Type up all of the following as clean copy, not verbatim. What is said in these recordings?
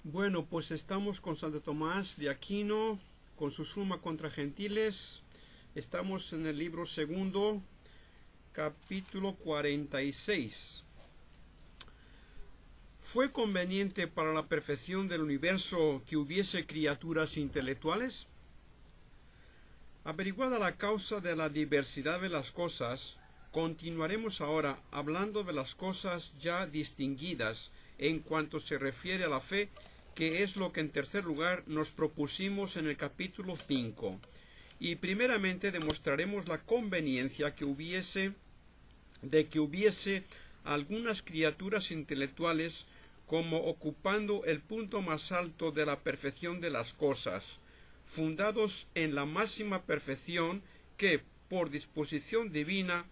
Bueno, pues estamos con Santo Tomás de Aquino, con su Summa contra Gentiles. Estamos en el libro segundo, capítulo 46. ¿Fue conveniente para la perfección del universo que hubiese criaturas intelectuales? Averiguada la causa de la diversidad de las cosas, continuaremos ahora hablando de las cosas ya distinguidas en cuanto se refiere a la fe, que es lo que en tercer lugar nos propusimos en el capítulo 5. Y primeramente demostraremos la conveniencia de que hubiese algunas criaturas intelectuales como ocupando el punto más alto de la perfección de las cosas, fundados en la máxima perfección que, por disposición divina,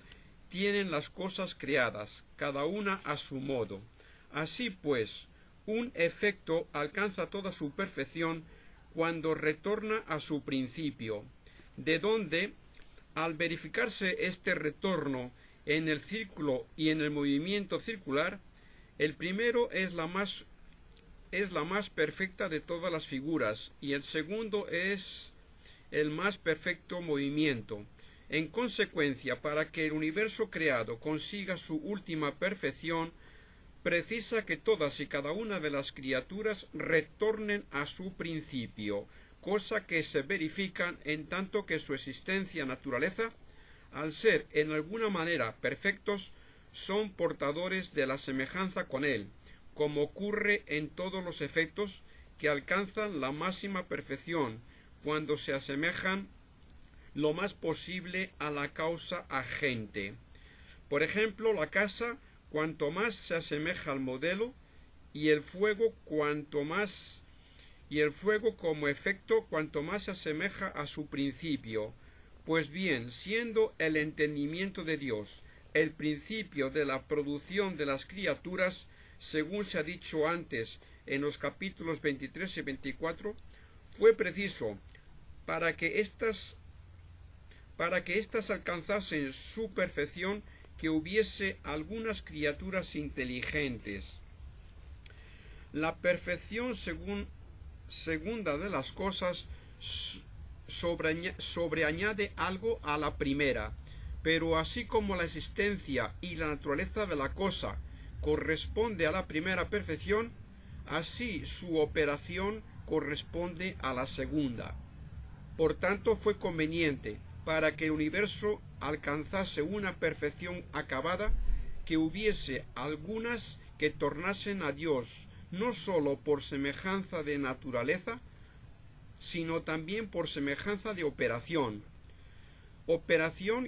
tienen las cosas creadas, cada una a su modo. Así pues, un efecto alcanza toda su perfección cuando retorna a su principio, de donde, al verificarse este retorno en el círculo y en el movimiento circular, el primero es la más perfecta de todas las figuras, y el segundo es el más perfecto movimiento. En consecuencia, para que el universo creado consiga su última perfección, precisa que todas y cada una de las criaturas retornen a su principio, cosa que se verifica en tanto que su existencia naturaleza, al ser en alguna manera perfectos, son portadores de la semejanza con él, como ocurre en todos los efectos que alcanzan la máxima perfección, cuando se asemejan lo más posible a la causa agente. Por ejemplo, la casa, cuanto más se asemeja al modelo, y el fuego como efecto cuanto más se asemeja a su principio. Pues bien, siendo el entendimiento de Dios el principio de la producción de las criaturas, según se ha dicho antes en los capítulos 23 y 24, fue preciso para que éstas alcanzasen su perfección que hubiese algunas criaturas inteligentes. La perfección segunda de las cosas sobreañade algo a la primera, pero así como la existencia y la naturaleza de la cosa corresponde a la primera perfección, así su operación corresponde a la segunda. Por tanto, fue conveniente, para que el universo alcanzase una perfección acabada, que hubiese algunas que tornasen a Dios, no sólo por semejanza de naturaleza, sino también por semejanza de operación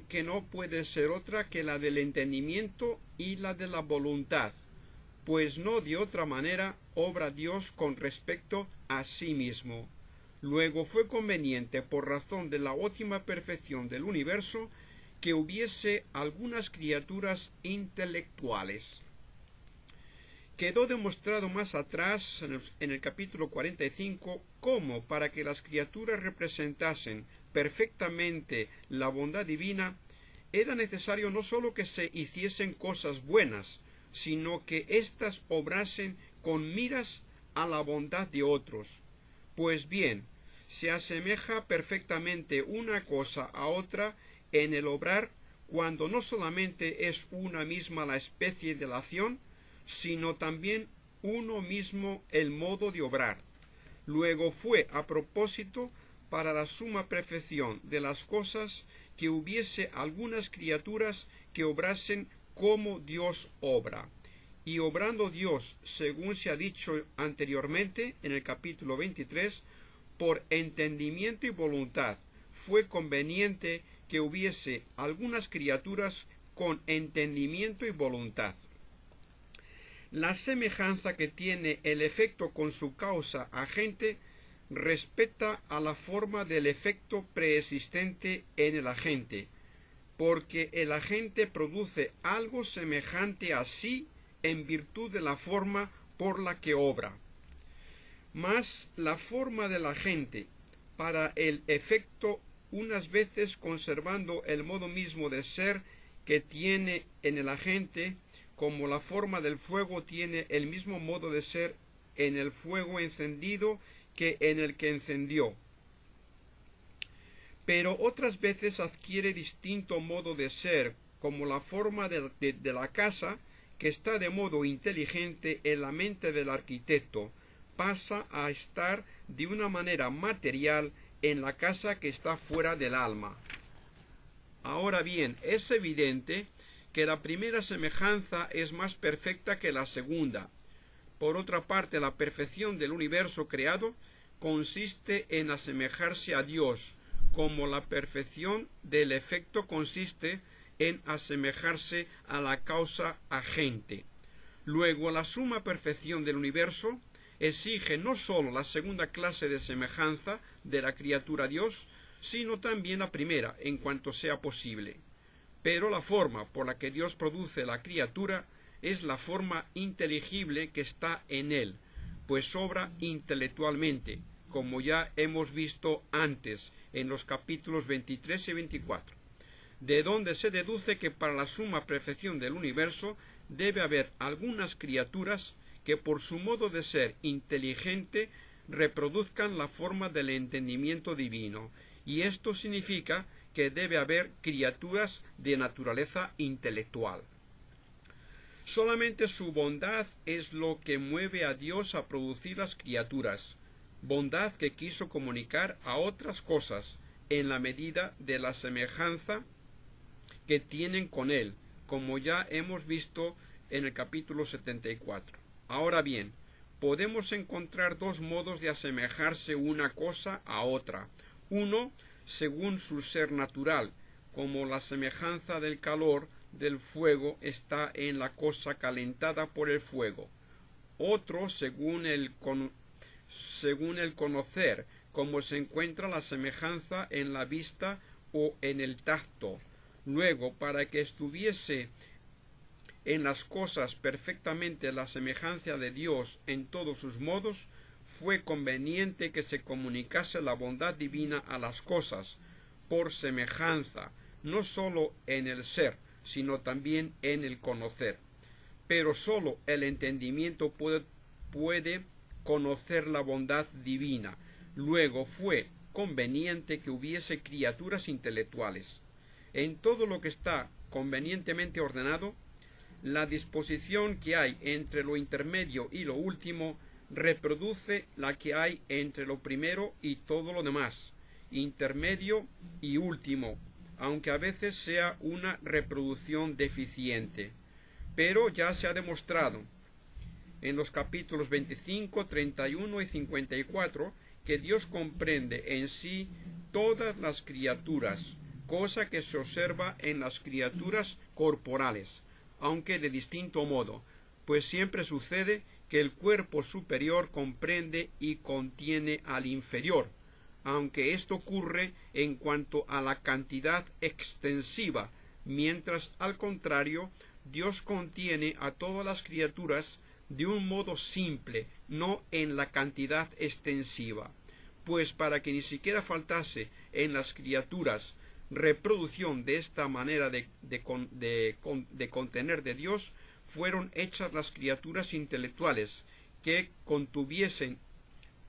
que no puede ser otra que la del entendimiento y la de la voluntad, pues no de otra manera obra Dios con respecto a sí mismo. Luego fue conveniente, por razón de la óptima perfección del universo, que hubiese algunas criaturas intelectuales. Quedó demostrado más atrás, en el capítulo 45, cómo, para que las criaturas representasen perfectamente la bondad divina, era necesario no sólo que se hiciesen cosas buenas, sino que éstas obrasen con miras a la bondad de otros. Pues bien, se asemeja perfectamente una cosa a otra en el obrar, cuando no solamente es una misma la especie de la acción, sino también uno mismo el modo de obrar. Luego fue a propósito para la suma perfección de las cosas que hubiese algunas criaturas que obrasen como Dios obra. Y obrando Dios, según se ha dicho anteriormente en el capítulo 23, por entendimiento y voluntad, fue conveniente que hubiese algunas criaturas con entendimiento y voluntad. La semejanza que tiene el efecto con su causa agente respecta a la forma del efecto preexistente en el agente, porque el agente produce algo semejante a sí en virtud de la forma por la que obra. Mas la forma del agente para el efecto, unas veces conservando el modo mismo de ser que tiene en el agente, como la forma del fuego tiene el mismo modo de ser en el fuego encendido que en el que encendió. Pero otras veces adquiere distinto modo de ser, como la forma de la casa, que está de modo inteligente en la mente del arquitecto, pasa a estar de una manera material en la casa que está fuera del alma. Ahora bien, es evidente que la primera semejanza es más perfecta que la segunda. Por otra parte, la perfección del universo creado consiste en asemejarse a Dios, como la perfección del efecto consiste en asemejarse a la causa agente. Luego, la suma perfección del universo exige no sólo la segunda clase de semejanza de la criatura a Dios, sino también la primera, en cuanto sea posible. Pero la forma por la que Dios produce la criatura es la forma inteligible que está en él, pues obra intelectualmente, como ya hemos visto antes en los capítulos 23 y 24, de donde se deduce que para la suma perfección del universo debe haber algunas criaturas que por su modo de ser inteligente reproduzcan la forma del entendimiento divino, y esto significa que debe haber criaturas de naturaleza intelectual. Solamente su bondad es lo que mueve a Dios a producir las criaturas, bondad que quiso comunicar a otras cosas en la medida de la semejanza que tienen con Él, como ya hemos visto en el capítulo 74. Ahora bien, podemos encontrar dos modos de asemejarse una cosa a otra. Uno, según su ser natural, como la semejanza del calor del fuego está en la cosa calentada por el fuego. Otro, según el conocer, como se encuentra la semejanza en la vista o en el tacto. Luego, para que estuviese en las cosas perfectamente la semejanza de Dios en todos sus modos, fue conveniente que se comunicase la bondad divina a las cosas, por semejanza, no sólo en el ser, sino también en el conocer. Pero sólo el entendimiento puede conocer la bondad divina. Luego fue conveniente que hubiese criaturas intelectuales. En todo lo que está convenientemente ordenado, la disposición que hay entre lo intermedio y lo último reproduce la que hay entre lo primero y todo lo demás, intermedio y último, aunque a veces sea una reproducción deficiente. Pero ya se ha demostrado en los capítulos 25, 31 y 54 que Dios comprende en sí todas las criaturas, cosa que se observa en las criaturas corporales, aunque de distinto modo, pues siempre sucede que el cuerpo superior comprende y contiene al inferior, aunque esto ocurre en cuanto a la cantidad extensiva, mientras al contrario Dios contiene a todas las criaturas de un modo simple, no en la cantidad extensiva, pues para que ni siquiera faltase en las criaturas reproducción de esta manera de contener de Dios, fueron hechas las criaturas intelectuales, que contuviesen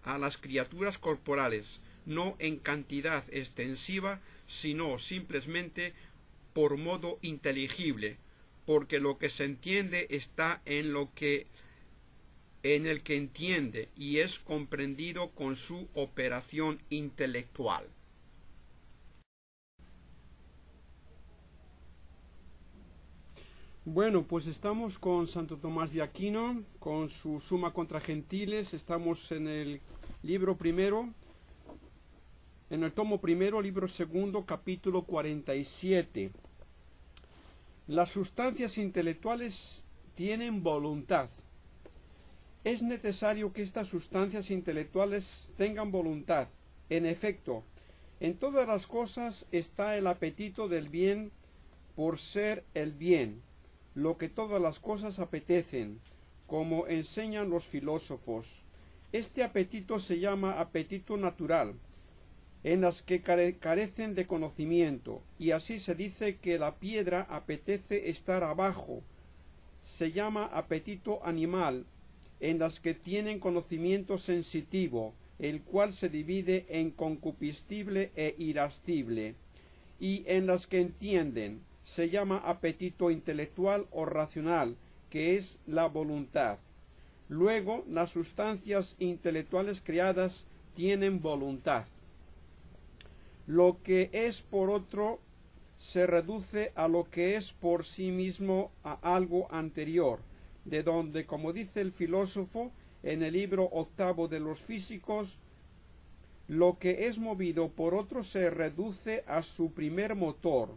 a las criaturas corporales, no en cantidad extensiva, sino simplemente por modo inteligible, porque lo que se entiende está en el que entiende, y es comprendido con su operación intelectual. Bueno, pues estamos con Santo Tomás de Aquino, con su Suma contra Gentiles. Estamos en el libro primero, en el tomo primero, libro segundo, capítulo 47. Las sustancias intelectuales tienen voluntad. Es necesario que estas sustancias intelectuales tengan voluntad. En efecto, en todas las cosas está el apetito del bien por ser el bien, lo que todas las cosas apetecen, como enseñan los filósofos. Este apetito se llama apetito natural, en las que carecen de conocimiento, y así se dice que la piedra apetece estar abajo. Se llama apetito animal, en las que tienen conocimiento sensitivo, el cual se divide en concupiscible e irascible, y en las que entienden, se llama apetito intelectual o racional, que es la voluntad. Luego, las sustancias intelectuales creadas tienen voluntad. Lo que es por otro se reduce a lo que es por sí mismo a algo anterior, de donde, como dice el filósofo en el libro octavo de los físicos, lo que es movido por otro se reduce a su primer motor,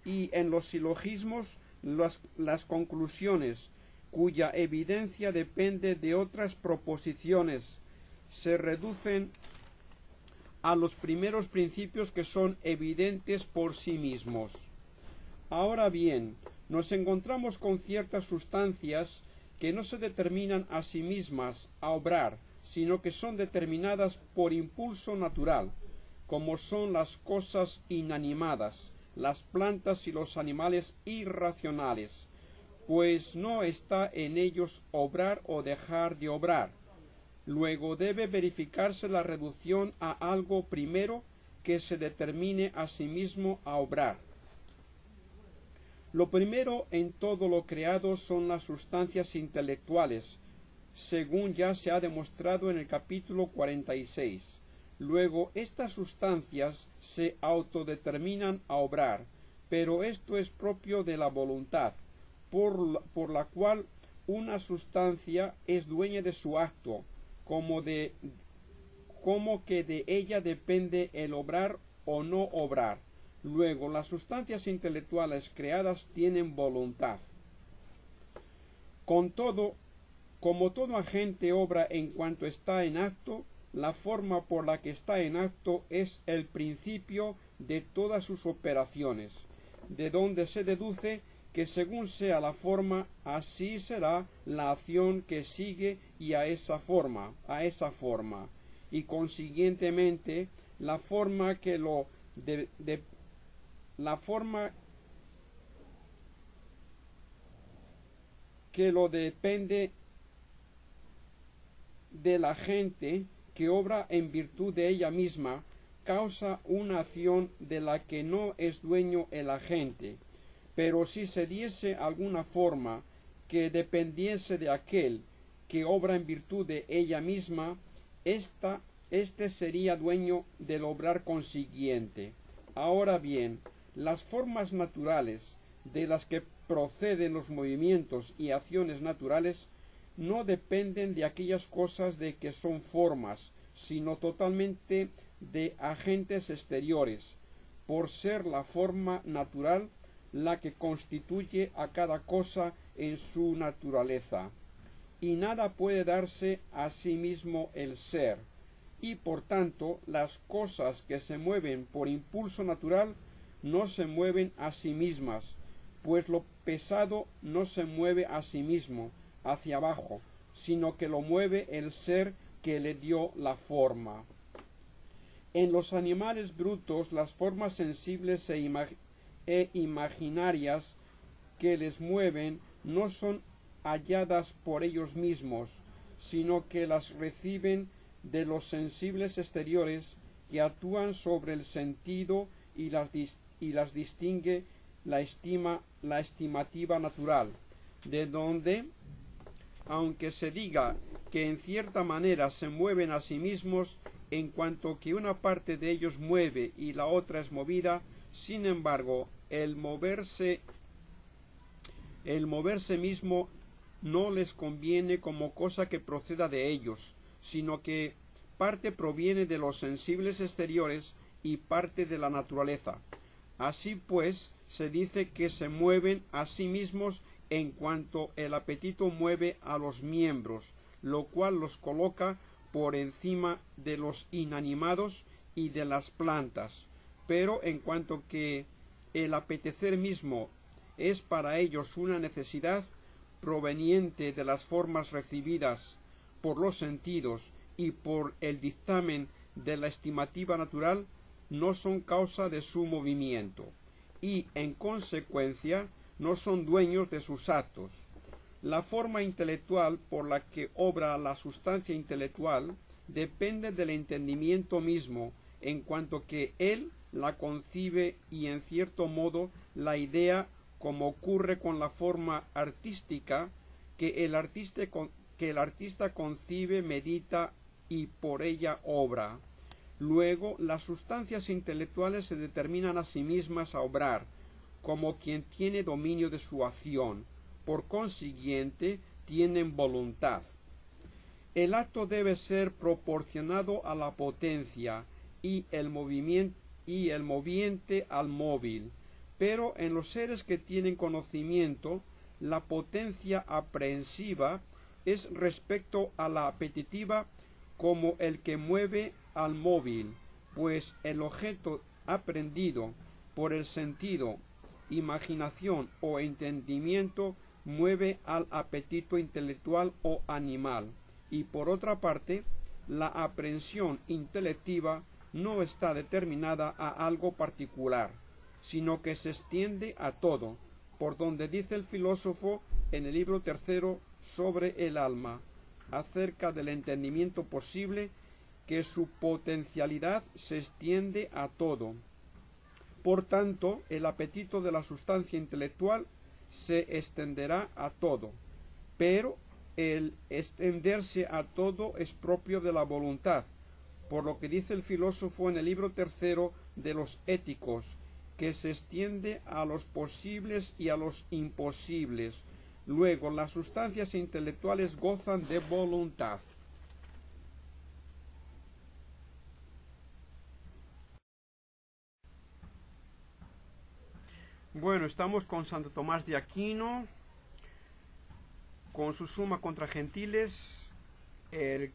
y en los silogismos las conclusiones, cuya evidencia depende de otras proposiciones, se reducen a los primeros principios que son evidentes por sí mismos. Ahora bien, nos encontramos con ciertas sustancias que no se determinan a sí mismas a obrar, sino que son determinadas por impulso natural, como son las cosas inanimadas, las plantas y los animales irracionales, pues no está en ellos obrar o dejar de obrar. Luego debe verificarse la reducción a algo primero que se determine a sí mismo a obrar. Lo primero en todo lo creado son las sustancias intelectuales, según ya se ha demostrado en el capítulo 46. Luego estas sustancias se autodeterminan a obrar, pero esto es propio de la voluntad, por la cual una sustancia es dueña de su acto, como que de ella depende el obrar o no obrar. Luego, las sustancias intelectuales creadas tienen voluntad. Con todo, como todo agente obra en cuanto está en acto, la forma por la que está en acto es el principio de todas sus operaciones, de donde se deduce que según sea la forma, así será la acción que sigue y a esa forma, y consiguientemente la forma que lo depende de la gente que obra en virtud de ella misma, causa una acción de la que no es dueño el agente. Pero si se diese alguna forma que dependiese de aquel que obra en virtud de ella misma, éste sería dueño del obrar consiguiente. Ahora bien, las formas naturales de las que proceden los movimientos y acciones naturales no dependen de aquellas cosas de que son formas, sino totalmente de agentes exteriores, por ser la forma natural la que constituye a cada cosa en su naturaleza, y nada puede darse a sí mismo el ser, y por tanto las cosas que se mueven por impulso natural no se mueven a sí mismas, pues lo pesado no se mueve a sí mismo, hacia abajo, sino que lo mueve el ser que le dio la forma. En los animales brutos las formas sensibles e imaginarias que les mueven no son halladas por ellos mismos, sino que las reciben de los sensibles exteriores que actúan sobre el sentido y las distingue la estimativa natural, de donde, aunque se diga que en cierta manera se mueven a sí mismos, en cuanto que una parte de ellos mueve y la otra es movida, sin embargo, el moverse mismo no les conviene como cosa que proceda de ellos, sino que parte proviene de los sensibles exteriores y parte de la naturaleza. Así pues, se dice que se mueven a sí mismos en cuanto el apetito mueve a los miembros, lo cual los coloca por encima de los inanimados y de las plantas. Pero en cuanto que el apetecer mismo es para ellos una necesidad proveniente de las formas recibidas por los sentidos y por el dictamen de la estimativa natural, no son causa de su movimiento, y en consecuencia no son dueños de sus actos. La forma intelectual por la que obra la sustancia intelectual depende del entendimiento mismo, en cuanto que él la concibe y en cierto modo la idea, como ocurre con la forma artística, que el artista concibe, medita y por ella obra. Luego, las sustancias intelectuales se determinan a sí mismas a obrar, como quien tiene dominio de su acción. Por consiguiente, tienen voluntad. El acto debe ser proporcionado a la potencia y el moviente al móvil. Pero en los seres que tienen conocimiento, la potencia aprehensiva es respecto a la apetitiva como el que mueve al móvil, pues el objeto aprendido por el sentido, imaginación o entendimiento mueve al apetito intelectual o animal, y por otra parte, la aprehensión intelectiva no está determinada a algo particular, sino que se extiende a todo, por donde dice el filósofo en el libro tercero sobre el alma, acerca del entendimiento posible, que su potencialidad se extiende a todo. Por tanto, el apetito de la sustancia intelectual se extenderá a todo, pero el extenderse a todo es propio de la voluntad, por lo que dice el filósofo en el libro tercero de los Éticos, que se extiende a los posibles y a los imposibles. Luego, las sustancias intelectuales gozan de voluntad. Bueno, estamos con Santo Tomás de Aquino, con su Suma contra Gentiles, el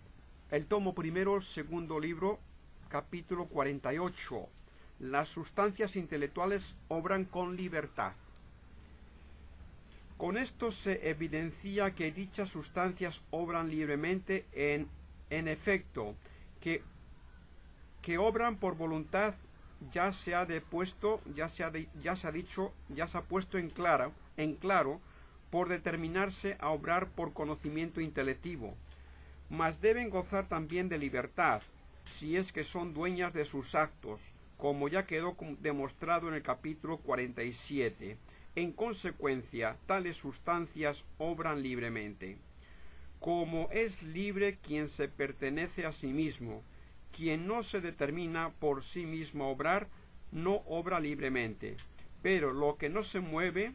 tomo primero, segundo libro, capítulo 48. Las sustancias intelectuales obran con libertad. Con esto se evidencia que dichas sustancias obran libremente en efecto, que obran por voluntad. Ya se ha puesto en claro por determinarse a obrar por conocimiento intelectivo, mas deben gozar también de libertad, si es que son dueñas de sus actos, como ya quedó demostrado en el capítulo 47. En consecuencia, tales sustancias obran libremente. Como es libre quien se pertenece a sí mismo, quien no se determina por sí mismo a obrar, no obra libremente. Pero lo que no se mueve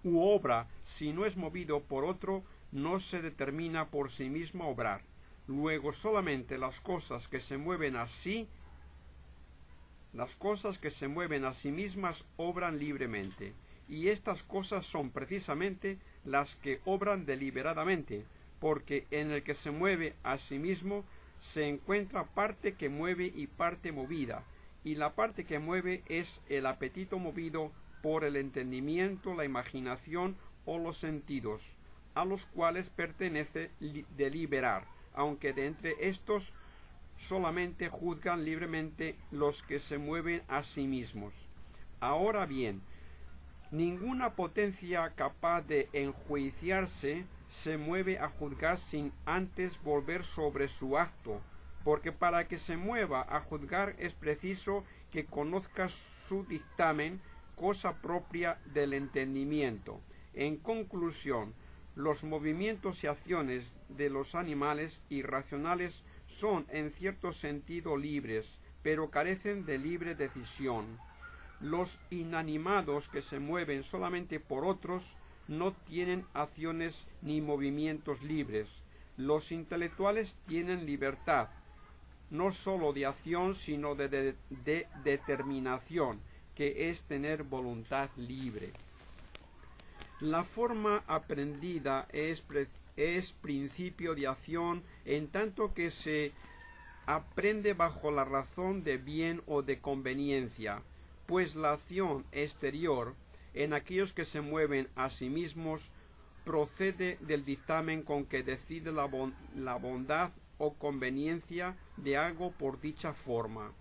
u obra si no es movido por otro, no se determina por sí mismo a obrar. Luego solamente las cosas que se mueven a sí mismas obran libremente. Y estas cosas son precisamente las que obran deliberadamente, porque en el que se mueve a sí mismo se encuentra parte que mueve y parte movida, y la parte que mueve es el apetito movido por el entendimiento, la imaginación o los sentidos, a los cuales pertenece deliberar, aunque de entre estos solamente juzgan libremente los que se mueven a sí mismos. Ahora bien, ninguna potencia capaz de enjuiciarse se mueve a juzgar sin antes volver sobre su acto, porque para que se mueva a juzgar es preciso que conozca su dictamen, cosa propia del entendimiento. En conclusión, los movimientos y acciones de los animales irracionales son en cierto sentido libres, pero carecen de libre decisión. Los inanimados que se mueven solamente por otros no tienen acciones ni movimientos libres. Los intelectuales tienen libertad, no sólo de acción, sino de determinación, que es tener voluntad libre. La forma aprendida es principio de acción, en tanto que se aprende bajo la razón de bien o de conveniencia, pues la acción exterior en aquellos que se mueven a sí mismos procede del dictamen con que decide la bondad o conveniencia de algo por dicha forma.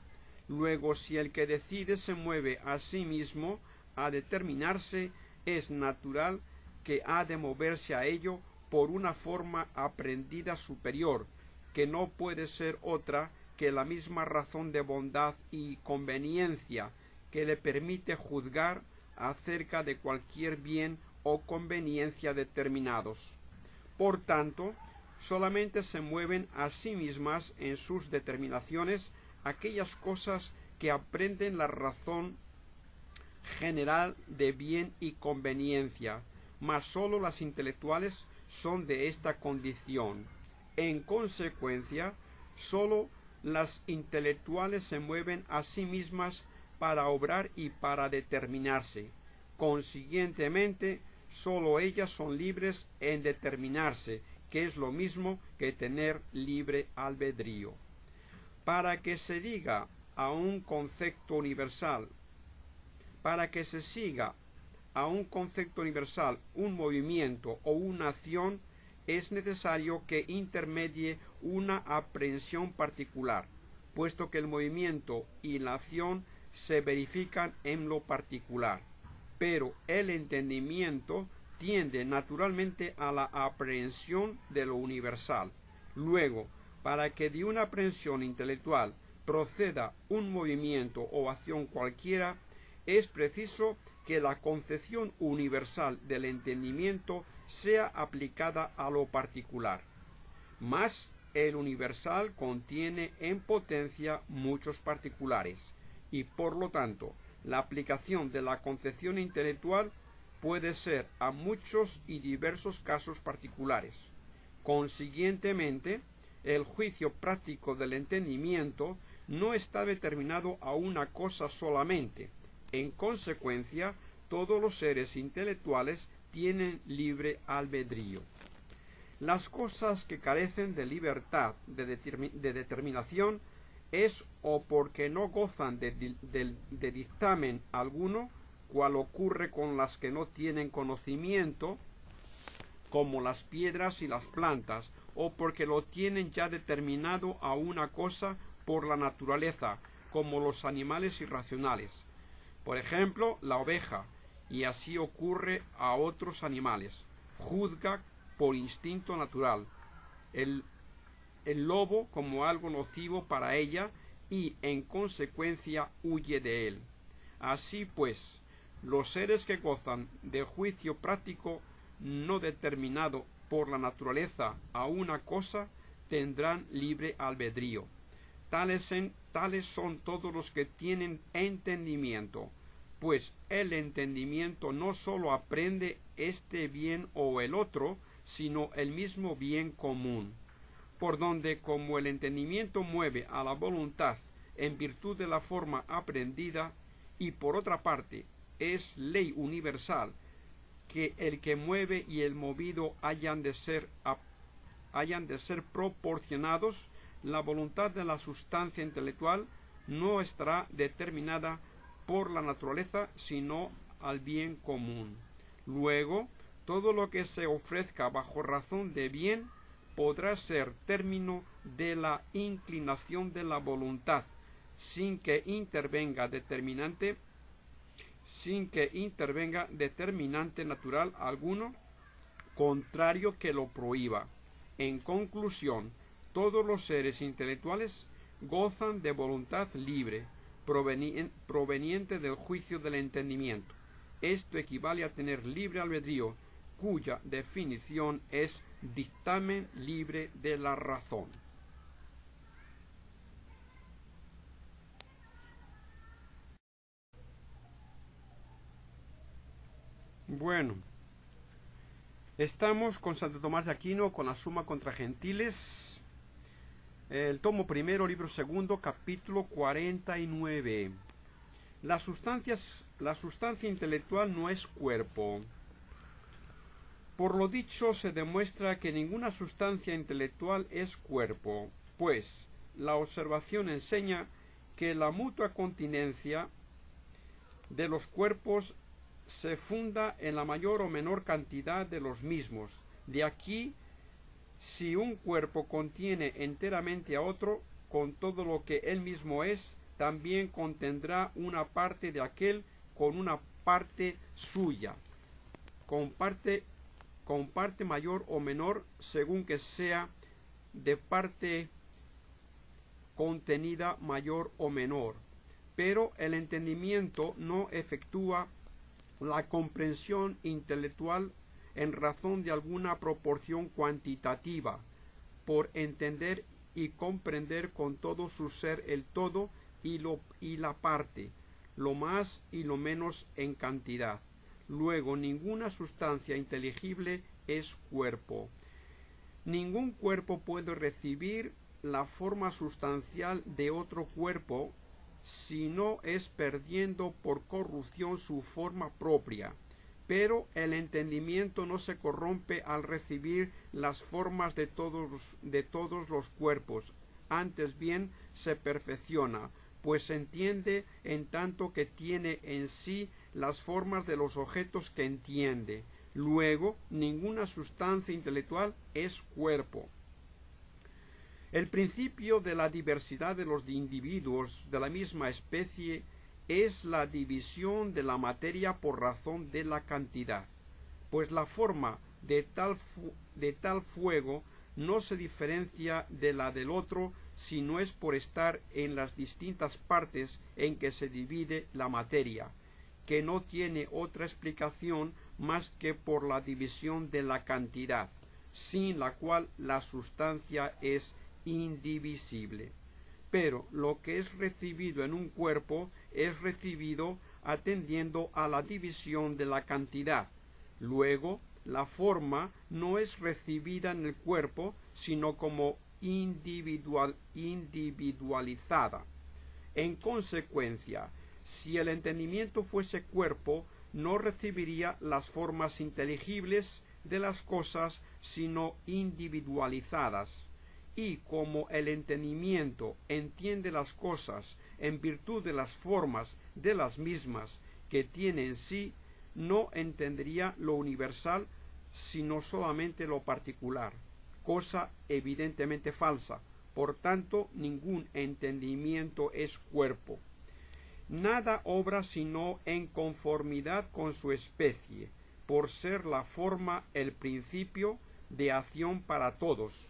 Luego, si el que decide se mueve a sí mismo a determinarse, es natural que ha de moverse a ello por una forma aprendida superior, que no puede ser otra que la misma razón de bondad y conveniencia que le permite juzgar acerca de cualquier bien o conveniencia determinados. Por tanto, solamente se mueven a sí mismas en sus determinaciones aquellas cosas que aprenden la razón general de bien y conveniencia, mas sólo las intelectuales son de esta condición. En consecuencia, sólo las intelectuales se mueven a sí mismas para obrar y para determinarse. Consiguientemente, sólo ellas son libres en determinarse, que es lo mismo que tener libre albedrío. Para que se diga a un concepto universal, para que se siga a un concepto universal un movimiento o una acción, es necesario que intermedie una aprehensión particular, puesto que el movimiento y la acción se verifican en lo particular, pero el entendimiento tiende naturalmente a la aprehensión de lo universal. Luego, para que de una aprehensión intelectual proceda un movimiento o acción cualquiera, es preciso que la concepción universal del entendimiento sea aplicada a lo particular. Mas el universal contiene en potencia muchos particulares, y por lo tanto la aplicación de la concepción intelectual puede ser a muchos y diversos casos particulares. Consiguientemente, el juicio práctico del entendimiento no está determinado a una cosa solamente. En consecuencia, todos los seres intelectuales tienen libre albedrío. Las cosas que carecen de libertad de determinación es o porque no gozan de dictamen alguno, cual ocurre con las que no tienen conocimiento, como las piedras y las plantas, o porque lo tienen ya determinado a una cosa por la naturaleza, como los animales irracionales. Por ejemplo, la oveja, y así ocurre a otros animales, juzga por instinto natural el lobo como algo nocivo para ella y en consecuencia huye de él. Así pues, los seres que gozan de juicio práctico no determinado por la naturaleza a una cosa tendrán libre albedrío. Tales son todos los que tienen entendimiento, pues el entendimiento no sólo aprende este bien o el otro, sino el mismo bien común, por donde como el entendimiento mueve a la voluntad en virtud de la forma aprendida, y por otra parte es ley universal que el que mueve y el movido hayan de ser proporcionados, la voluntad de la sustancia intelectual no estará determinada por la naturaleza, sino al bien común. Luego, todo lo que se ofrezca bajo razón de bien podrá ser término de la inclinación de la voluntad, sin que intervenga determinante natural alguno, contrario que lo prohíba. En conclusión, todos los seres intelectuales gozan de voluntad libre, proveniente del juicio del entendimiento. Esto equivale a tener libre albedrío, cuya definición es dictamen libre de la razón. Bueno, estamos con Santo Tomás de Aquino, con la Suma contra Gentiles, el tomo primero, libro segundo, capítulo 49. La sustancia intelectual no es cuerpo. Por lo dicho se demuestra que ninguna sustancia intelectual es cuerpo, pues la observación enseña que la mutua continencia de los cuerpos se funda en la mayor o menor cantidad de los mismos. De aquí, si un cuerpo contiene enteramente a otro, con todo lo que él mismo es, también contendrá una parte de aquel con una parte suya. con parte mayor o menor según que sea de parte contenida mayor o menor. Pero el entendimiento no efectúa la comprensión intelectual en razón de alguna proporción cuantitativa, por entender y comprender con todo su ser el todo y la parte, lo más y lo menos en cantidad. Luego, ninguna sustancia inteligible es cuerpo. Ningún cuerpo puede recibir la forma sustancial de otro cuerpo si no es perdiendo por corrupción su forma propia. Pero el entendimiento no se corrompe al recibir las formas de todos los cuerpos, antes bien se perfecciona, pues entiende en tanto que tiene en sí las formas de los objetos que entiende. Luego, ninguna sustancia intelectual es cuerpo. El principio de la diversidad de los individuos de la misma especie es la división de la materia por razón de la cantidad, pues la forma de tal fuego no se diferencia de la del otro si no es por estar en las distintas partes en que se divide la materia, que no tiene otra explicación más que por la división de la cantidad, sin la cual la sustancia es indivisible. Pero lo que es recibido en un cuerpo es recibido atendiendo a la división de la cantidad. Luego, la forma no es recibida en el cuerpo, sino como individualizada. En consecuencia, si el entendimiento fuese cuerpo, no recibiría las formas inteligibles de las cosas, sino individualizadas. Y como el entendimiento entiende las cosas en virtud de las formas de las mismas que tiene en sí, no entendería lo universal, sino solamente lo particular, cosa evidentemente falsa. Por tanto, ningún entendimiento es cuerpo. Nada obra sino en conformidad con su especie, por ser la forma el principio de acción para todos.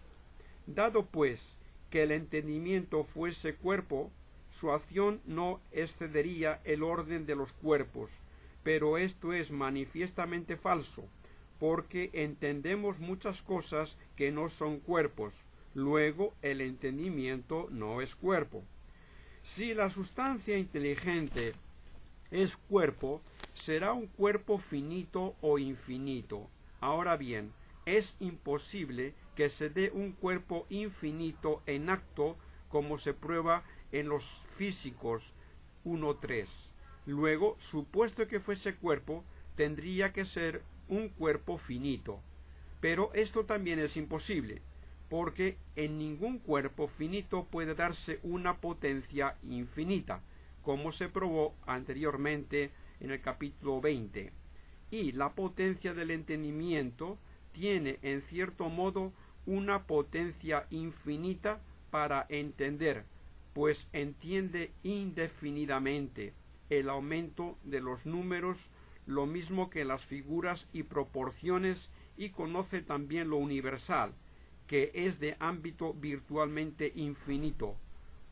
Dado pues que el entendimiento fuese cuerpo, su acción no excedería el orden de los cuerpos, pero esto es manifiestamente falso, porque entendemos muchas cosas que no son cuerpos, luego el entendimiento no es cuerpo. Si la sustancia inteligente es cuerpo, será un cuerpo finito o infinito. Ahora bien, es imposible que se dé un cuerpo infinito en acto, como se prueba en los físicos 1.3. Luego, supuesto que fuese cuerpo, tendría que ser un cuerpo finito. Pero esto también es imposible, porque en ningún cuerpo finito puede darse una potencia infinita, como se probó anteriormente en el capítulo 20. Y la potencia del entendimiento tiene en cierto modo una potencia infinita para entender, pues entiende indefinidamente el aumento de los números, lo mismo que las figuras y proporciones, y conoce también lo universal, que es de ámbito virtualmente infinito,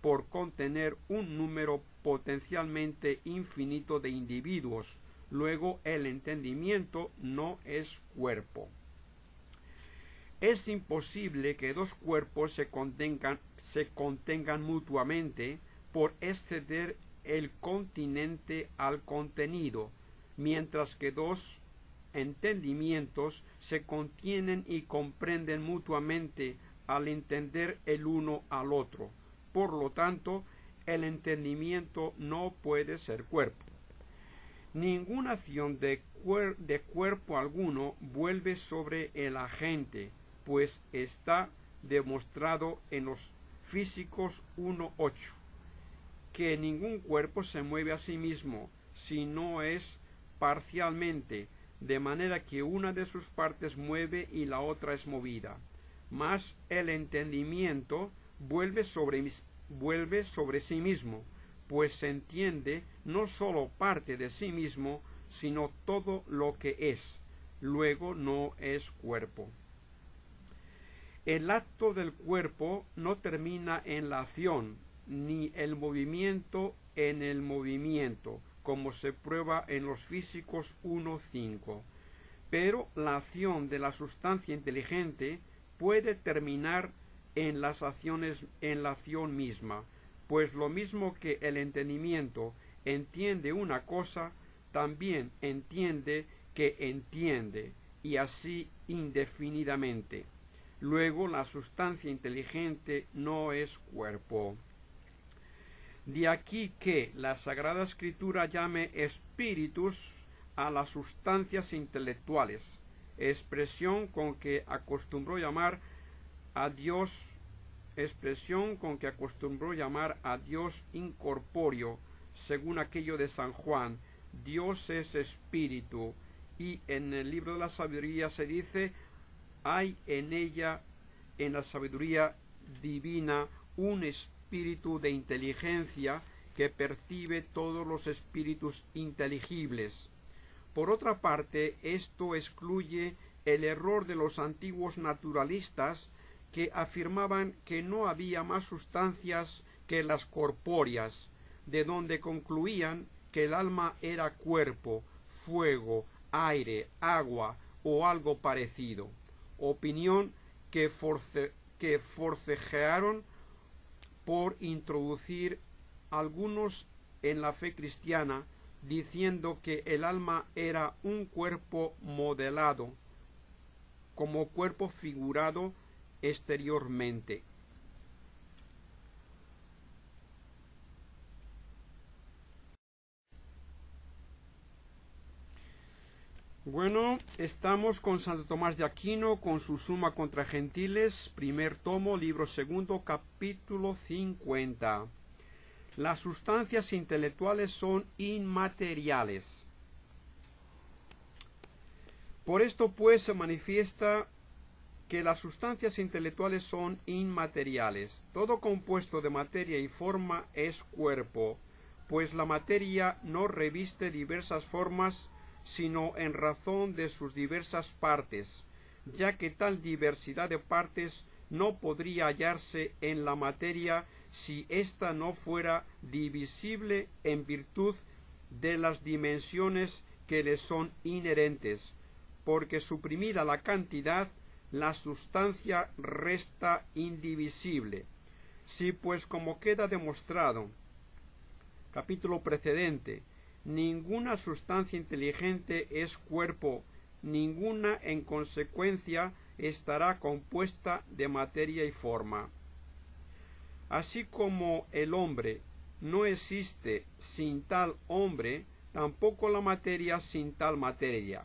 por contener un número potencialmente infinito de individuos. Luego el entendimiento no es cuerpo. Es imposible que dos cuerpos se contengan mutuamente por exceder el continente al contenido, mientras que dos entendimientos se contienen y comprenden mutuamente al entender el uno al otro. Por lo tanto, el entendimiento no puede ser cuerpo. Ninguna acción de cuerpo alguno vuelve sobre el agente, pues está demostrado en los físicos 1.8, que ningún cuerpo se mueve a sí mismo, si no es parcialmente, de manera que una de sus partes mueve y la otra es movida. Mas el entendimiento vuelve sobre sí mismo, pues se entiende no sólo parte de sí mismo, sino todo lo que es. luego no es cuerpo. El acto del cuerpo no termina en la acción, ni el movimiento en el movimiento, como se prueba en los Físicos 1.5. Pero la acción de la sustancia inteligente puede terminar en las acciones, en la acción misma, pues lo mismo que el entendimiento entiende una cosa, también entiende que entiende, y así indefinidamente. Luego la sustancia inteligente no es cuerpo. De aquí que la Sagrada Escritura llame espíritus a las sustancias intelectuales, expresión con que acostumbró llamar a Dios incorpóreo, según aquello de San Juan: Dios es espíritu, y en el libro de la sabiduría se dice: hay en ella, en la sabiduría divina, un espíritu de inteligencia que percibe todos los espíritus inteligibles. Por otra parte, esto excluye el error de los antiguos naturalistas, que afirmaban que no había más sustancias que las corpóreas, de donde concluían que el alma era cuerpo, fuego, aire, agua o algo parecido, opinión que forcejearon por introducir algunos en la fe cristiana, diciendo que el alma era un cuerpo modelado, como cuerpo figurado exteriormente. Bueno, estamos con Santo Tomás de Aquino, con su Suma contra Gentiles, primer tomo, libro segundo, capítulo 50. Las sustancias intelectuales son inmateriales. Por esto, pues, se manifiesta que las sustancias intelectuales son inmateriales. Todo compuesto de materia y forma es cuerpo, pues la materia no reviste diversas formas, sino en razón de sus diversas partes, ya que tal diversidad de partes no podría hallarse en la materia si ésta no fuera divisible en virtud de las dimensiones que le son inherentes, porque suprimida la cantidad, la sustancia resta indivisible. Si pues, como queda demostrado, capítulo precedente, ninguna sustancia inteligente es cuerpo, ninguna en consecuencia estará compuesta de materia y forma. Así como el hombre no existe sin tal hombre, tampoco la materia sin tal materia.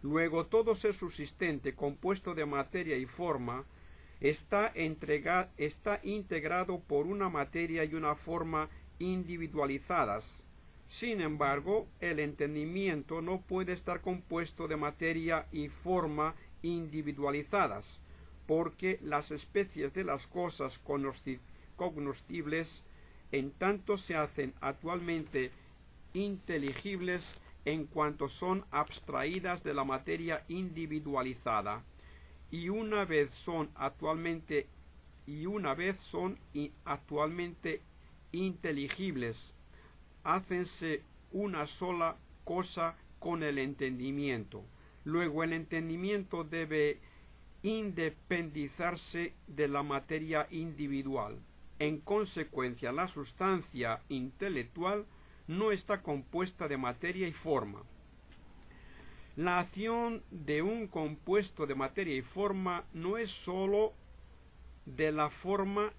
Luego todo ser subsistente compuesto de materia y forma está integrado por una materia y una forma individualizadas. Sin embargo, el entendimiento no puede estar compuesto de materia y forma individualizadas, porque las especies de las cosas cognoscibles en tanto se hacen actualmente inteligibles en cuanto son abstraídas de la materia individualizada, y una vez son actualmente inteligibles, hácense una sola cosa con el entendimiento. Luego el entendimiento debe independizarse de la materia individual. En consecuencia, la sustancia intelectual no está compuesta de materia y forma. La acción de un compuesto de materia y forma no es sólo de la forma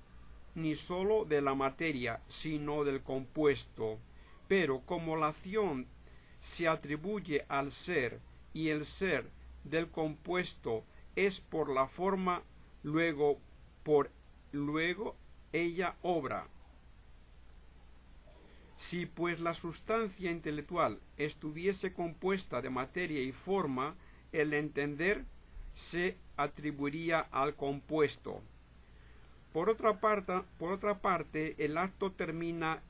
ni sólo de la materia, sino del compuesto. Pero como la acción se atribuye al ser y el ser del compuesto es por la forma, luego ella obra. Si pues la sustancia intelectual estuviese compuesta de materia y forma, el entender se atribuiría al compuesto. Por otra parte, el acto termina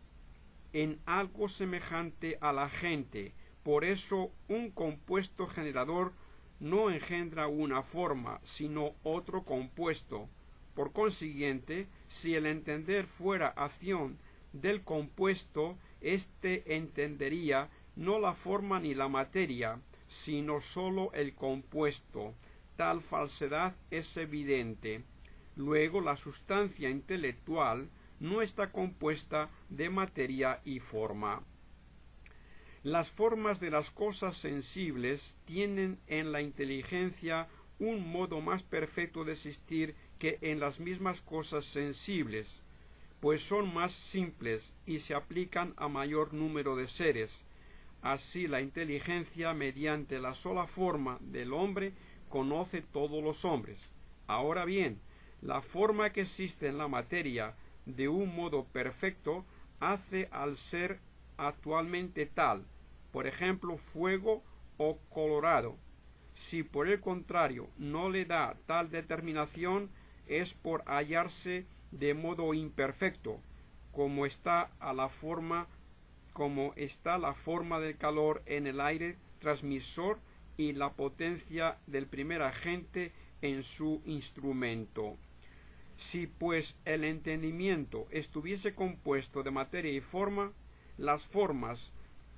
en algo semejante a la gente. Por eso un compuesto generador no engendra una forma, sino otro compuesto. Por consiguiente, si el entender fuera acción del compuesto, éste entendería no la forma ni la materia, sino sólo el compuesto. Tal falsedad es evidente. Luego, la sustancia intelectual no está compuesta de materia y forma. Las formas de las cosas sensibles tienen en la inteligencia un modo más perfecto de existir que en las mismas cosas sensibles, pues son más simples y se aplican a mayor número de seres. Así la inteligencia, mediante la sola forma del hombre, conoce todos los hombres. Ahora bien, la forma que existe en la materia de un modo perfecto hace al ser actualmente tal, por ejemplo, fuego o colorado. Si por el contrario no le da tal determinación, es por hallarse de modo imperfecto, como está la forma del calor en el aire transmisor y la potencia del primer agente en su instrumento. Si pues el entendimiento estuviese compuesto de materia y forma, las formas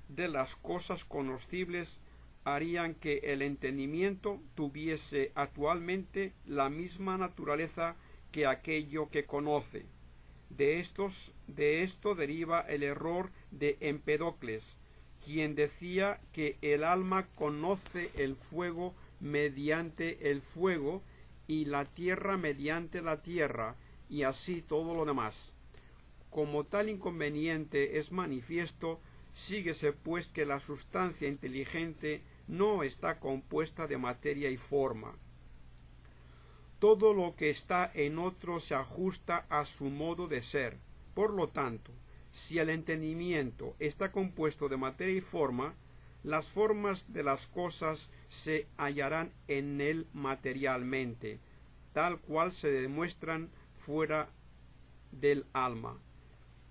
de las cosas conocibles harían que el entendimiento tuviese actualmente la misma naturaleza que aquello que conoce. De esto deriva el error de Empedocles, quien decía que el alma conoce el fuego mediante el fuego y la tierra mediante la tierra, y así todo lo demás. Como tal inconveniente es manifiesto, síguese pues que la sustancia inteligente no está compuesta de materia y forma. Todo lo que está en otro se ajusta a su modo de ser. Por lo tanto, si el entendimiento está compuesto de materia y forma, las formas de las cosas se hallarán en él materialmente, tal cual se demuestran fuera del alma.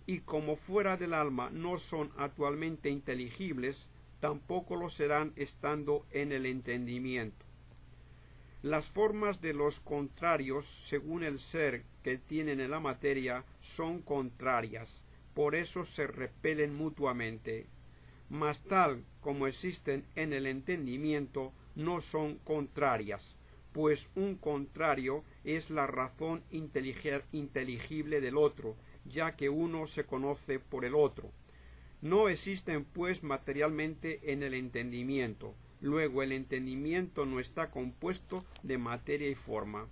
Y como fuera del alma no son actualmente inteligibles, tampoco lo serán estando en el entendimiento. Las formas de los contrarios, según el ser que tienen en la materia, son contrarias, por eso se repelen mutuamente. Mas tal como existen en el entendimiento, no son contrarias, pues un contrario es la razón inteligible del otro, ya que uno se conoce por el otro. No existen pues materialmente en el entendimiento. Luego el entendimiento no está compuesto de materia y forma.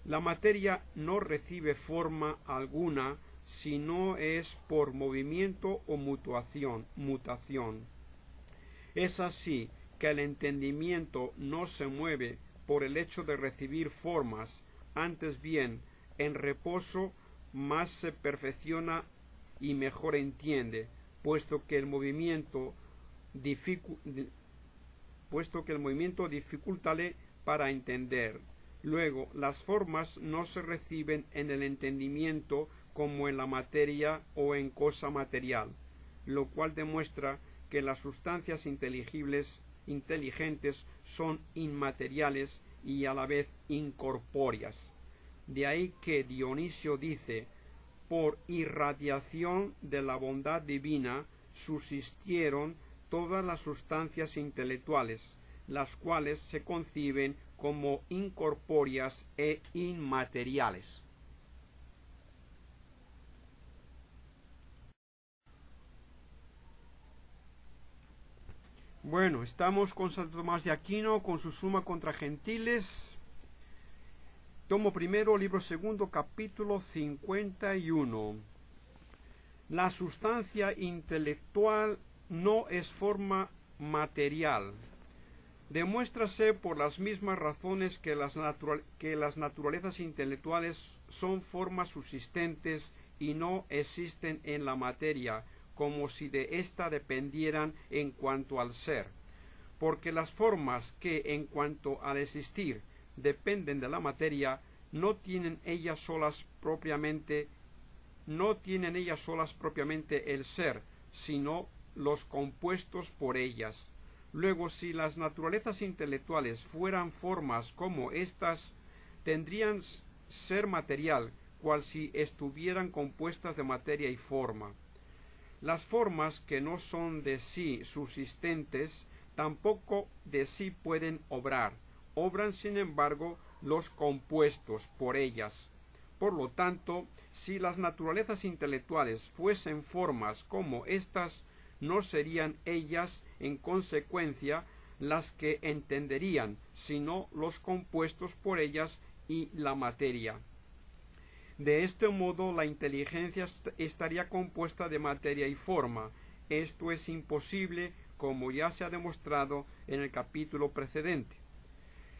La materia no recibe forma alguna si no es por movimiento o mutación. Es así que el entendimiento no se mueve por el hecho de recibir formas, antes bien, en reposo más se perfecciona y mejor entiende, puesto que el movimiento dificultale para entender. Luego, las formas no se reciben en el entendimiento como en la materia o en cosa material, lo cual demuestra que las sustancias inteligentes son inmateriales y a la vez incorpóreas. De ahí que Dionisio dice: por irradiación de la bondad divina subsistieron todas las sustancias intelectuales, las cuales se conciben como incorpóreas e inmateriales. Bueno, estamos con Santo Tomás de Aquino, con su Suma contra Gentiles, tomo primero, libro segundo, capítulo 51. La sustancia intelectual no es forma material. Demuéstrase por las mismas razones que las naturalezas intelectuales son formas subsistentes y no existen en la materia, como si de ésta dependieran en cuanto al ser. Porque las formas que, en cuanto al existir, dependen de la materia, no tienen ellas solas propiamente el ser, sino los compuestos por ellas. Luego, si las naturalezas intelectuales fueran formas como éstas, tendrían ser material, cual si estuvieran compuestas de materia y forma. Las formas que no son de sí subsistentes, tampoco de sí pueden obrar. Obran, sin embargo, los compuestos por ellas. Por lo tanto, si las naturalezas intelectuales fuesen formas como éstas, no serían ellas, en consecuencia, las que entenderían, sino los compuestos por ellas y la materia. De este modo, la inteligencia estaría compuesta de materia y forma. Esto es imposible, como ya se ha demostrado en el capítulo precedente.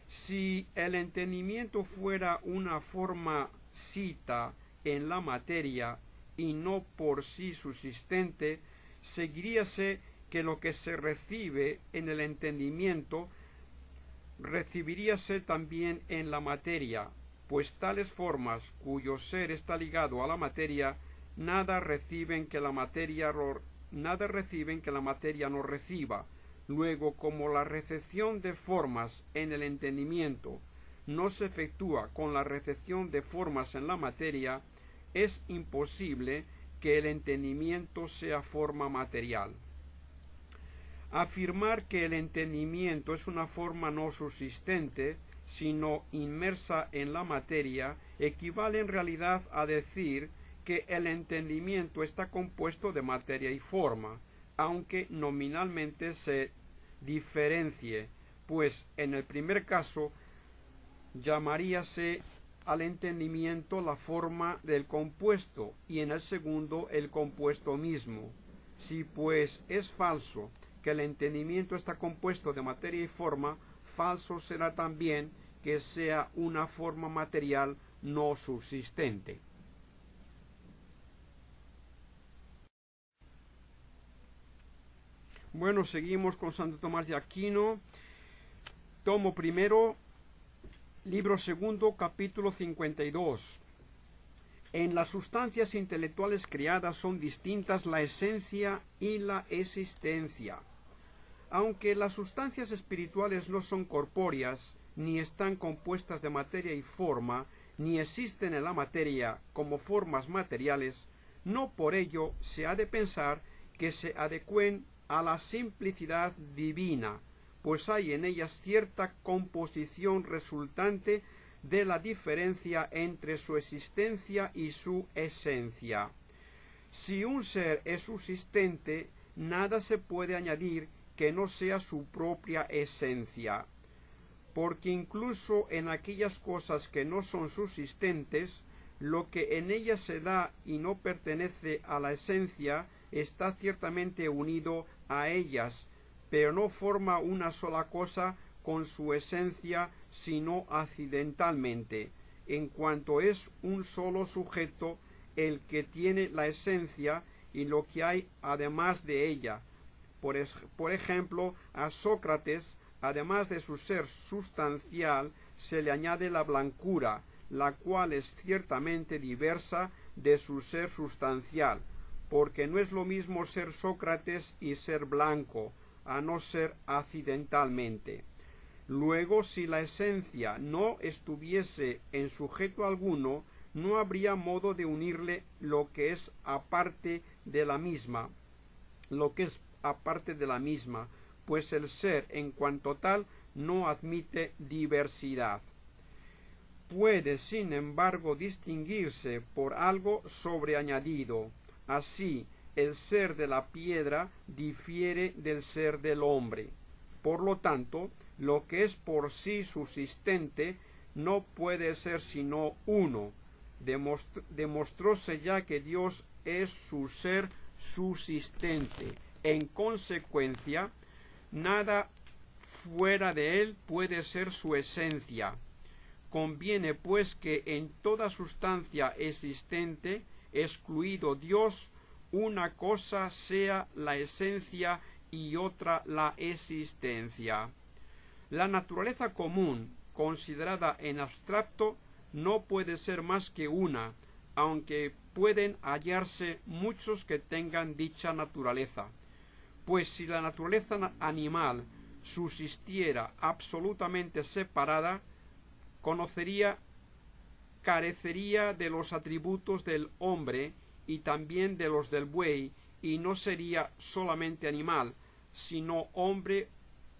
Si el entendimiento fuera una forma cita en la materia y no por sí subsistente, seguiríase que lo que se recibe en el entendimiento recibiríase también en la materia, pues tales formas cuyo ser está ligado a la materia nada reciben que la materia no reciba. Luego, como la recepción de formas en el entendimiento no se efectúa con la recepción de formas en la materia, es imposible que el entendimiento sea forma material. Afirmar que el entendimiento es una forma no subsistente, sino inmersa en la materia, equivale en realidad a decir que el entendimiento está compuesto de materia y forma, aunque nominalmente se diferencie, pues en el primer caso llamaríase al entendimiento la forma del compuesto y en el segundo el compuesto mismo. Si pues es falso que el entendimiento está compuesto de materia y forma, falso será también que sea una forma material no subsistente. Bueno, seguimos con Santo Tomás de Aquino, tomo primero, libro segundo, capítulo 52. En las sustancias intelectuales creadas son distintas la esencia y la existencia. Aunque las sustancias espirituales no son corpóreas, ni están compuestas de materia y forma, ni existen en la materia como formas materiales, no por ello se ha de pensar que se adecúen a la simplicidad divina, pues hay en ellas cierta composición resultante de la diferencia entre su existencia y su esencia. Si un ser es subsistente, nada se puede añadir que no sea su propia esencia, porque incluso en aquellas cosas que no son subsistentes, lo que en ellas se da y no pertenece a la esencia está ciertamente unido a ellas, pero no forma una sola cosa con su esencia, sino accidentalmente, en cuanto es un solo sujeto el que tiene la esencia y lo que hay además de ella. Por ejemplo, a Sócrates, además de su ser sustancial, se le añade la blancura, la cual es ciertamente diversa de su ser sustancial, porque no es lo mismo ser Sócrates y ser blanco, a no ser accidentalmente. Luego, si la esencia no estuviese en sujeto alguno, no habría modo de unirle lo que es aparte de la misma, pues el ser en cuanto tal no admite diversidad. Puede, sin embargo, distinguirse por algo sobreañadido. Así, el ser de la piedra difiere del ser del hombre. Por lo tanto, lo que es por sí subsistente no puede ser sino uno. Demostróse ya que Dios es su ser subsistente. En consecuencia, nada fuera de él puede ser su esencia. Conviene pues que en toda sustancia existente, excluido Dios, una cosa sea la esencia y otra la existencia. La naturaleza común, considerada en abstracto, no puede ser más que una, aunque pueden hallarse muchos que tengan dicha naturaleza. Pues si la naturaleza animal subsistiera absolutamente separada, carecería de los atributos del hombre y también de los del buey, y no sería solamente animal, sino hombre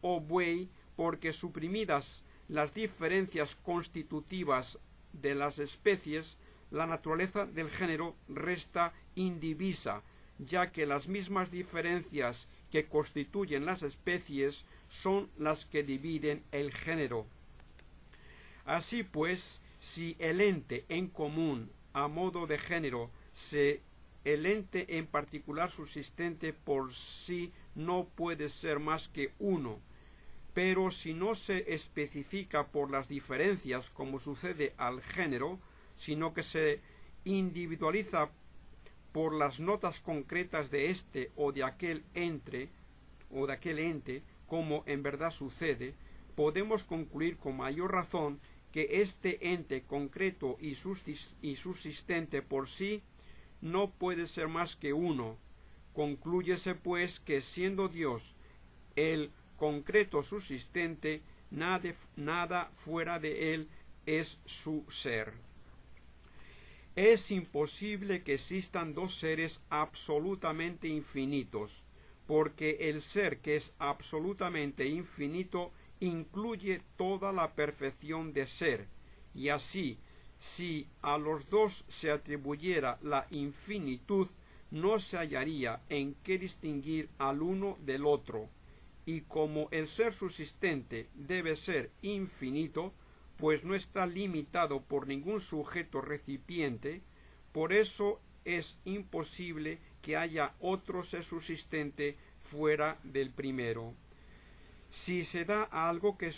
o buey, porque suprimidas las diferencias constitutivas de las especies, la naturaleza del género resta indivisa, ya que las mismas diferencias que constituyen las especies son las que dividen el género. Así pues, si el ente en común a modo de género, el ente en particular subsistente por sí no puede ser más que uno, pero si no se especifica por las diferencias como sucede al género, sino que se individualiza por las notas concretas de este o de aquel ente, como en verdad sucede, podemos concluir con mayor razón que este ente concreto y subsistente por sí no puede ser más que uno. Conclúyese pues que siendo Dios el concreto subsistente, nada fuera de él es su ser. Es imposible que existan dos seres absolutamente infinitos, porque el ser que es absolutamente infinito incluye toda la perfección de ser, y así, si a los dos se atribuyera la infinitud, no se hallaría en qué distinguir al uno del otro, y como el ser subsistente debe ser infinito, pues no está limitado por ningún sujeto recipiente, por eso es imposible que haya otro ser subsistente fuera del primero. Si se da a algo que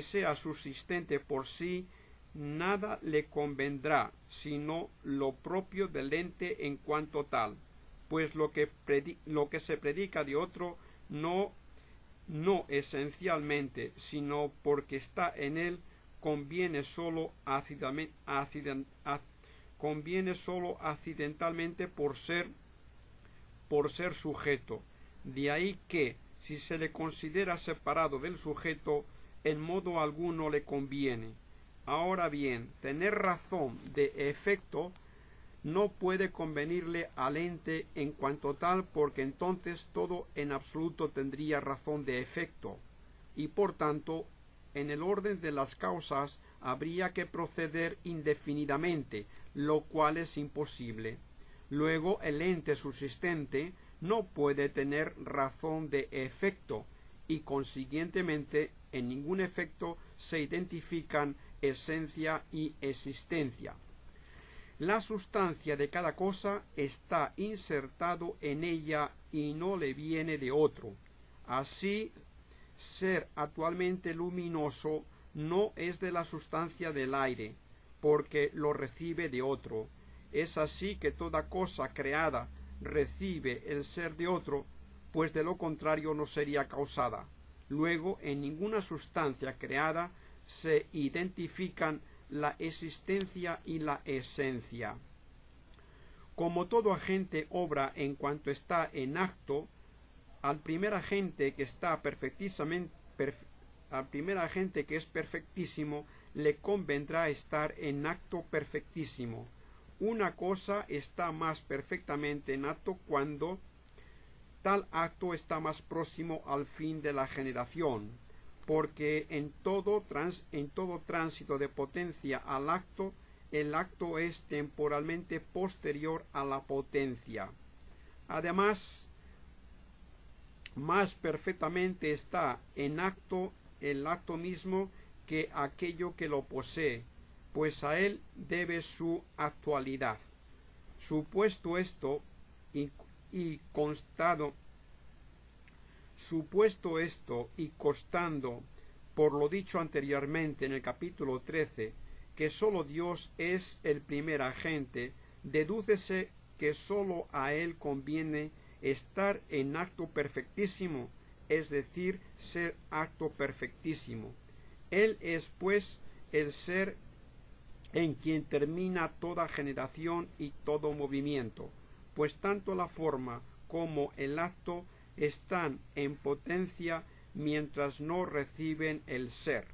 sea subsistente por sí, nada le convendrá sino lo propio del ente en cuanto tal, pues lo que se predica de otro no esencialmente, sino porque está en él, conviene sólo accidentalmente por ser sujeto. De ahí que, si se le considera separado del sujeto, en modo alguno le conviene. Ahora bien, tener razón de efecto no puede convenirle al ente en cuanto tal, porque entonces todo en absoluto tendría razón de efecto, y por tanto, en el orden de las causas habría que proceder indefinidamente, lo cual es imposible. Luego el ente subsistente no puede tener razón de efecto, y consiguientemente en ningún efecto se identifican esencia y existencia. La sustancia de cada cosa está insertado en ella y no le viene de otro. Así, ser actualmente luminoso no es de la sustancia del aire, porque lo recibe de otro. Es así que toda cosa creada recibe el ser de otro, pues de lo contrario no sería causada. Luego, en ninguna sustancia creada se identifican la existencia y la esencia. Como todo agente obra en cuanto está en acto, al primer agente que es perfectísimo le convendrá estar en acto perfectísimo. Una cosa está más perfectamente en acto cuando tal acto está más próximo al fin de la generación, porque en todo tránsito de potencia al acto, el acto es temporalmente posterior a la potencia. Además, más perfectamente está en acto el acto mismo que aquello que lo posee, pues a él debe su actualidad. Supuesto esto y constando por lo dicho anteriormente en el capítulo 13, que sólo Dios es el primer agente, dedúcese que sólo a él conviene estar en acto perfectísimo, es decir, ser acto perfectísimo. Él es, pues, el ser en quien termina toda generación y todo movimiento, pues tanto la forma como el acto están en potencia mientras no reciben el ser.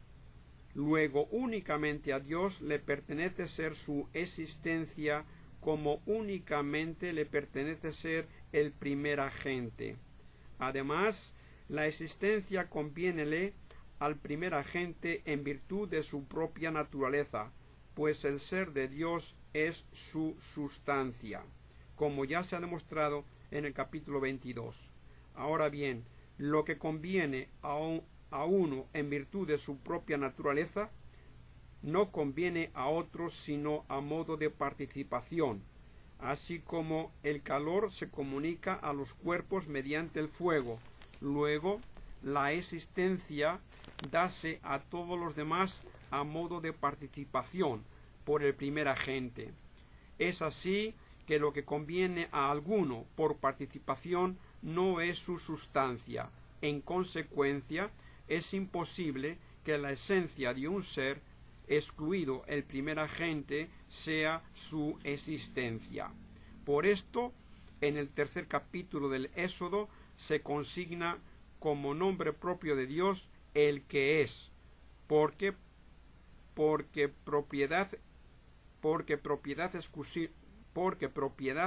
Luego únicamente a Dios le pertenece ser su existencia, como únicamente le pertenece ser el primer agente. Además, la existencia conviénele al primer agente en virtud de su propia naturaleza, pues el ser de Dios es su sustancia, como ya se ha demostrado en el capítulo 22. Ahora bien, lo que conviene a uno en virtud de su propia naturaleza, no conviene a otros sino a modo de participación, así como el calor se comunica a los cuerpos mediante el fuego. Luego, la existencia dase a todos los demás a modo de participación por el primer agente. Es así que lo que conviene a alguno por participación no es su sustancia. En consecuencia, es imposible que la esencia de un ser, excluido el primer agente, sea su existencia. Por esto, en el tercer capítulo del Éxodo se consigna como nombre propio de Dios el que es, porque propiedad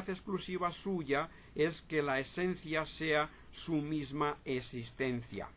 exclusiva suya es que la esencia sea su misma existencia.